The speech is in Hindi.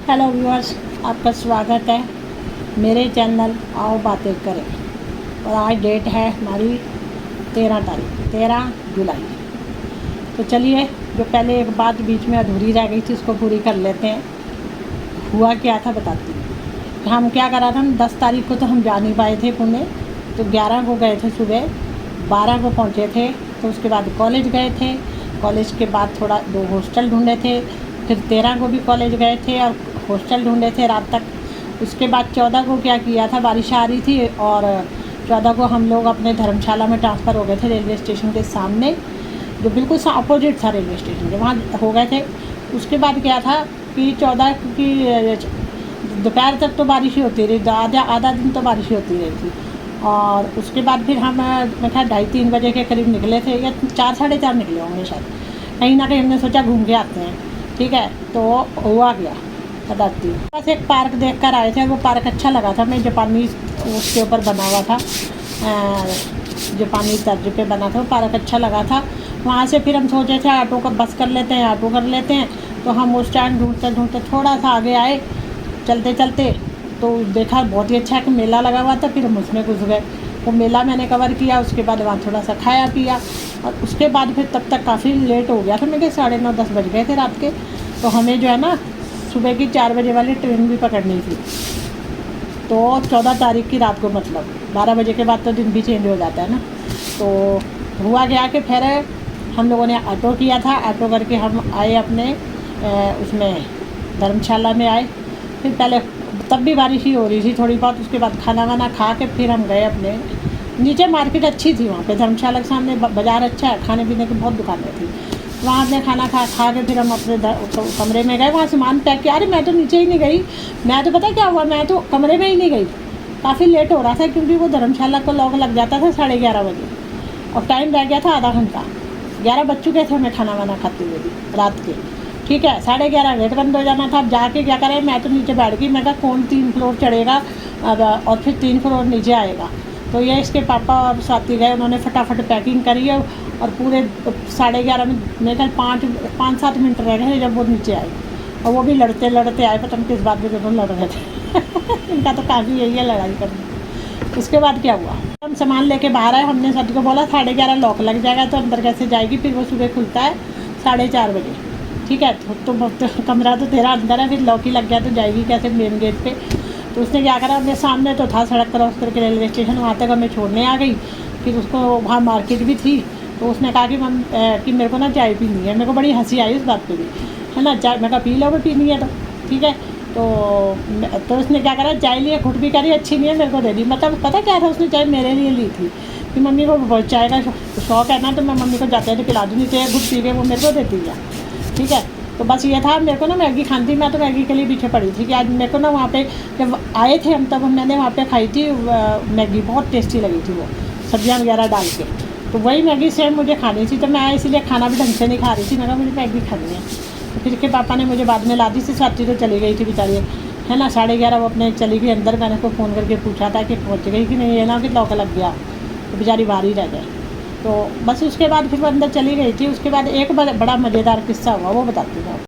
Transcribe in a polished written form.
हेलो व्यूअर्स, आपका स्वागत है मेरे चैनल आओ बातें करें। और आज डेट है हमारी 13 जुलाई। तो चलिए, जो पहले एक बात बीच में अधूरी रह गई थी उसको पूरी कर लेते हैं। हुआ क्या था बताती हूँ। हम क्या करा था, 10 तारीख को तो हम जा नहीं पाए थे पुणे, तो 11 को गए थे सुबह, 12 को पहुँचे थे। तो उसके बाद कॉलेज गए थे, कॉलेज के बाद थोड़ा 2 हॉस्टल ढूंढे थे, फिर 13 को भी कॉलेज गए थे और हॉस्टल ढूंढे थे रात तक। उसके बाद 14 को क्या किया था, बारिश आ रही थी और 14 को हम लोग अपने धर्मशाला में ट्रांसफ़र हो गए थे, रेलवे स्टेशन के सामने, जो बिल्कुल अपोजिट था रेलवे स्टेशन के, वहाँ हो गए थे। उसके बाद क्या था कि 14 की दोपहर तक तो बारिश ही होती रही, आधा दिन तो बारिश ही होती रही थी। और उसके बाद फिर हम मैं ख़ैर 2:30-3 बजे के करीब निकले थे, या 4 साढ़े 4 निकले होंगे शायद। कहीं ना कहीं हमने सोचा घूम के आते हैं, ठीक है। तो हुआ गया बताती हूँ। बस एक पार्क देख कर आए थे, वो पार्क अच्छा लगा था। मैं जापानी उसके ऊपर बना हुआ था, जापानी तर्ज पे बना था, वो पार्क अच्छा लगा था। वहाँ से फिर हम सोचे थे ऑटो का बस कर लेते हैं, ऑटो कर लेते हैं। तो हम उस स्टैंड ढूंढते ढूंढते थोड़ा सा आगे आए, चलते चलते तो देखा बहुत ही अच्छा एक मेला लगा हुआ था। फिर हम उसमें घुस गए, वो मेला मैंने कवर किया। उसके बाद वहाँ थोड़ा सा खाया पिया और उसके बाद फिर तब तक काफ़ी लेट हो गया था। मेरे 9:30-10 बज गए थे रात के। तो हमें जो है ना सुबह की 4 बजे वाली ट्रेन भी पकड़नी थी। तो 14 तारीख की रात को, मतलब 12 बजे के बाद तो दिन भी चेंज हो जाता है ना। तो हुआ गया कि फिर हम लोगों ने ऑटो किया था, ऑटो करके हम आए अपने उसमें धर्मशाला में आए। फिर पहले तब भी बारिश ही हो रही थी थोड़ी बहुत। उसके बाद खाना वाना खा के फिर हम गए अपने नीचे। मार्केट अच्छी थी वहाँ पे, धर्मशाला के सामने बाज़ार अच्छा है, खाने पीने की बहुत दुकानें थी। वहाँ अपने खाना खा के फिर हम अपने कमरे में गए, वहाँ सामान पैक किया। अरे मैं तो नीचे ही नहीं गई, मैं तो पता क्या हुआ, मैं तो कमरे में ही नहीं गई। काफ़ी लेट हो रहा था क्योंकि वो धर्मशाला को लॉक लग जाता था 11:30 बजे और टाइम रह गया था आधा घंटा। 11 बज चुके थे हमें खाना वाना खाते हुए भी रात के, ठीक है। 11:30 गेट बंद हो जाना था। अब जाके क्या करें, मैं तो नीचे बैठ गई। मैं कहा कौन 3 फ्लोर चढ़ेगा अब और फिर 3 फ्लोर नीचे आएगा। तो ये इसके पापा और साथी गए, उन्होंने फटाफट पैकिंग करी है और पूरे 11:30 में मेरे ख्याल 5-7 मिनट रह गए जब वो नीचे आए। और वो भी लड़ते लड़ते आए, पता नहीं किस बात पे दोनों लड़ रहे थे इनका तो काफ़ी यही है लड़ाई करना। उसके बाद क्या हुआ, हम सामान लेके बाहर आए। हमने सच को बोला 11:30 लॉक लग जाएगा तो अंदर कैसे जाएगी। फिर वो सुबह खुलता है 4:30 बजे, ठीक है। तो कमरा तो तेरा अंदर है, फिर लॉक ही लग गया तो जाएगी कैसे मेन गेट पे। तो उसने क्या करा, अपने सामने तो था सड़क क्रॉस करके रेलवे स्टेशन, वहाँ तक हमें छोड़ने आ गई। फिर उसको वहाँ मार्केट भी थी, तो उसने कहा कि मेरे को ना चाय पीनी है। मेरे को बड़ी हंसी आई उस बात पे भी, है ना। चाय मैं कहा पी लो, पीनी है तो ठीक है। तो उसने क्या करा, चाय लिए, घुट भी करी, अच्छी नहीं है, मेरे को दे दी। मतलब पता क्या था, उसने चाय मेरे लिए ली थी कि मम्मी को बहुत चाय का शौक है ना, तो मैं मम्मी को जाते हैं तो पिला दूँगी चाय। घुट पी के वो मेरे को देती है, ठीक है। तो बस ये था, मेरे को ना मैगी खानी थी। मैं तो मैगी के लिए पीछे पड़ी थी कि आज मेरे को ना वहाँ पे जब आए थे हम तब मैंने वहाँ पे खाई थी मैगी, बहुत टेस्टी लगी थी वो, सब्जियाँ वगैरह डाल के। तो वही मैगी सेम मुझे खानी थी, तो मैं इसीलिए खाना भी ढंग से नहीं खा रही थी। मैं कहा मुझे मैगी खानी है। तो फिर के पापा ने मुझे बाद में ला दी थी। साथी तो चली गई थी बेचारी, है ना। 11:30 वो अपने चली गई अंदर। मैंने उसको फ़ोन करके पूछा था कि पहुँच गई कि नहीं, है ना, कि लॉक लग गया। तो बेचारी बाहर ही रह गई। तो बस उसके बाद फिर वो अंदर चली गई थी। उसके बाद एक बड़ा मज़ेदार किस्सा हुआ, वो बताती हूँ।